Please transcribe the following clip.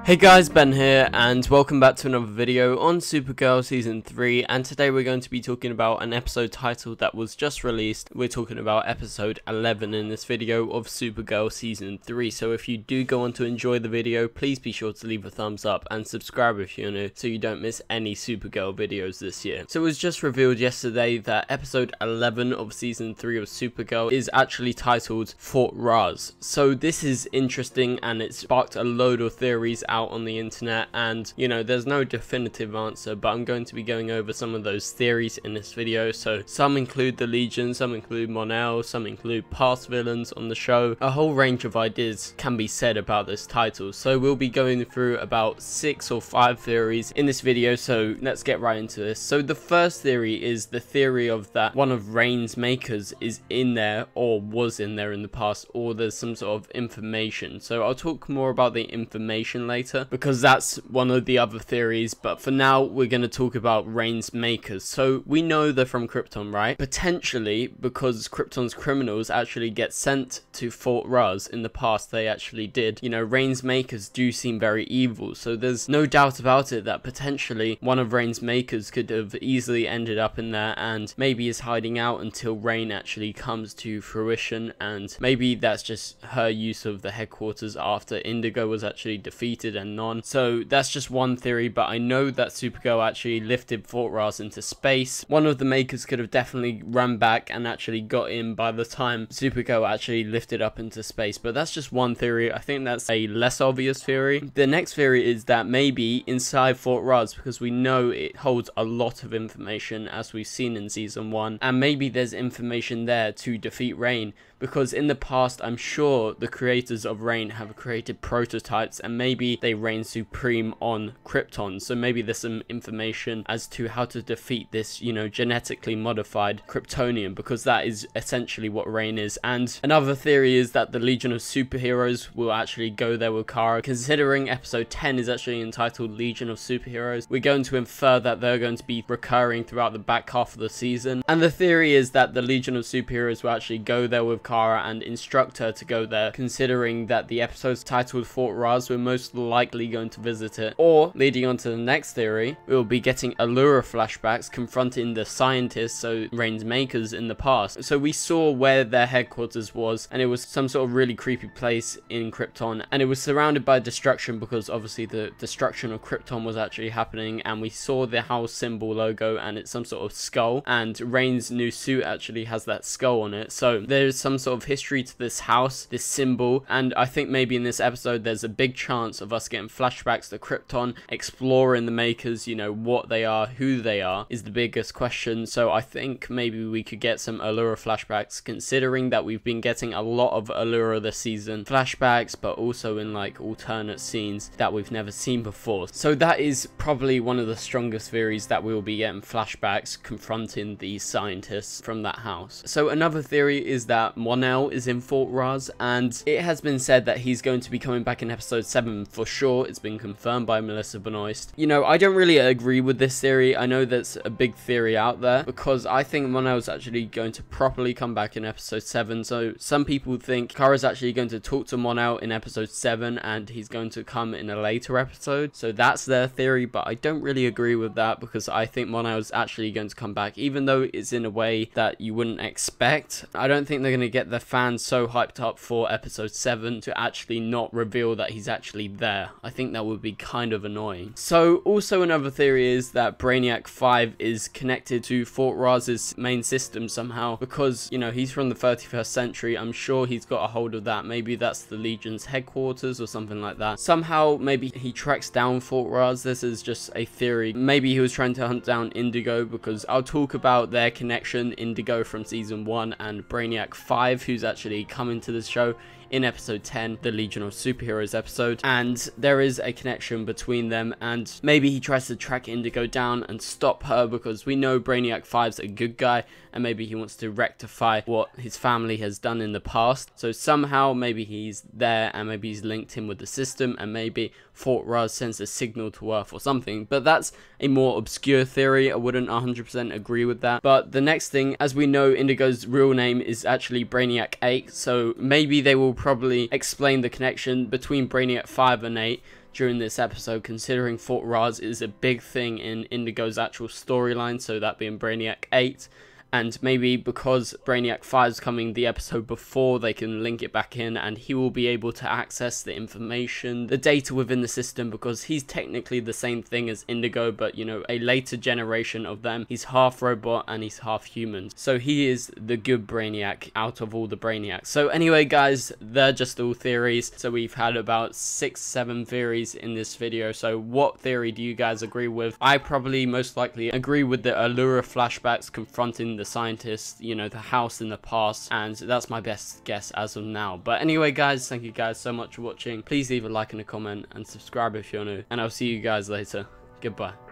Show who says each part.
Speaker 1: Hey guys, Ben here, and welcome back to another video on Supergirl Season 3, and today we're going to be talking about an episode title that was just released. We're talking about episode 11 in this video of Supergirl Season 3, so if you do go on to enjoy the video, please be sure to leave a thumbs up and subscribe if you're new, so you don't miss any Supergirl videos this year. So it was just revealed yesterday that episode 11 of Season 3 of Supergirl is actually titled Fort Rozz. So this is interesting, and it sparked a load of theories out on the internet, and you know, there's no definitive answer, but I'm going to be going over some of those theories in this video. So some include the Legion, some include Mon-El, some include past villains on the show. A whole range of ideas can be said about this title, so we'll be going through about 6 or 5 theories in this video, so let's get right into this. So the first theory is the theory of that one of Reign's makers is in there, or was in there in the past, or there's some sort of information. So I'll talk more about the information later, because that's one of the other theories, but for now we're going to talk about Reign's makers. So we know they're from Krypton, right? Potentially because Krypton's criminals actually get sent to Fort Rozz. In the past they actually did. You know, Reign's makers do seem very evil, so there's no doubt about it that potentially one of Reign's makers could have easily ended up in there, and maybe is hiding out until Reign actually comes to fruition, and maybe that's just her use of the headquarters after Indigo was actually defeated and none. So that's just one theory, but I know that Supergirl actually lifted Fort Rozz into space. One of the makers could have definitely run back and actually got in by the time Supergirl actually lifted up into space, but that's just one theory. I think that's a less obvious theory. The next theory is that maybe inside Fort Rozz, because we know it holds a lot of information as we've seen in season 1, and maybe there's information there to defeat Reign, because in the past I'm sure the creators of Reign have created prototypes, and maybe they reign supreme on Krypton, so maybe there's some information as to how to defeat this, you know, genetically modified Kryptonian, because that is essentially what Reign is. And another theory is that the Legion of Superheroes will actually go there with Kara. Considering episode 10 is actually entitled Legion of Superheroes, we're going to infer that they're going to be recurring throughout the back half of the season, and the theory is that the Legion of Superheroes will actually go there with Kara and instruct her to go there, considering that the episode's titled Fort Rozz, we're most likely going to visit it. Or, leading on to the next theory, we'll be getting Allura flashbacks confronting the scientists, so Reign's makers, in the past. So we saw where their headquarters was, and it was some sort of really creepy place in Krypton, and it was surrounded by destruction, because obviously the destruction of Krypton was actually happening, and we saw the house symbol logo, and it's some sort of skull, and Reign's new suit actually has that skull on it. So there's some sort of history to this house, this symbol, and I think maybe in this episode there's a big chance of us getting flashbacks to Krypton, exploring the makers, you know, what they are, who they are, is the biggest question. So I think maybe we could get some Allura flashbacks, considering that we've been getting a lot of Allura this season, flashbacks, but also in like alternate scenes that we've never seen before. So that is probably one of the strongest theories, that we will be getting flashbacks confronting these scientists from that house. So another theory is that Mon-El is in Fort Rozz, and it has been said that he's going to be coming back in episode 7 for sure. It's been confirmed by Melissa Benoist. You know, I don't really agree with this theory. I know that's a big theory out there, because I think Mon-El is actually going to properly come back in episode 7. So some people think Kara's actually going to talk to Mon-El in episode 7, and he's going to come in a later episode. So that's their theory, but I don't really agree with that, because I think Mon-El is actually going to come back, even though it's in a way that you wouldn't expect. I don't think they're going to get the fans so hyped up for episode 7 to actually not reveal that he's actually there. I think that would be kind of annoying. So also another theory is that Brainiac 5 is connected to Fort Rozz's main system somehow, because, you know, he's from the 31st century. I'm sure he's got a hold of that. Maybe that's the Legion's headquarters or something like that. Somehow maybe he tracks down Fort Rozz. This is just a theory. Maybe he was trying to hunt down Indigo, because I'll talk about their connection, Indigo from season 1 and Brainiac 5, who's actually coming to this show in episode 10, the Legion of Superheroes episode, and there is a connection between them, and maybe he tries to track Indigo down and stop her, because we know Brainiac 5's a good guy, and maybe he wants to rectify what his family has done in the past. So somehow maybe he's there, and maybe he's linked him with the system, and maybe Fort Rozz sends a signal to Earth or something. But that's a more obscure theory. I wouldn't 100% agree with that. But the next thing, as we know, Indigo's real name is actually Brainiac 8, so maybe they will probably explain the connection between Brainiac 5 and 8, during this episode, considering Fort Rozz is a big thing in Indigo's actual storyline, so that being Brainiac 8. And maybe because Brainiac 5 is coming the episode before, they can link it back in and he will be able to access the information, the data within the system, because he's technically the same thing as Indigo, but you know, a later generation of them. He's half robot and he's half human. So he is the good Brainiac out of all the Brainiacs. So anyway guys, they're just all theories. So we've had about 6-7 theories in this video. So what theory do you guys agree with? I probably most likely agree with the Allura flashbacks confronting the scientists, you know, the house in the past, and that's my best guess as of now. But anyway guys, thank you guys so much for watching. Please leave a like and a comment and subscribe if you're new, and I'll see you guys later. Goodbye.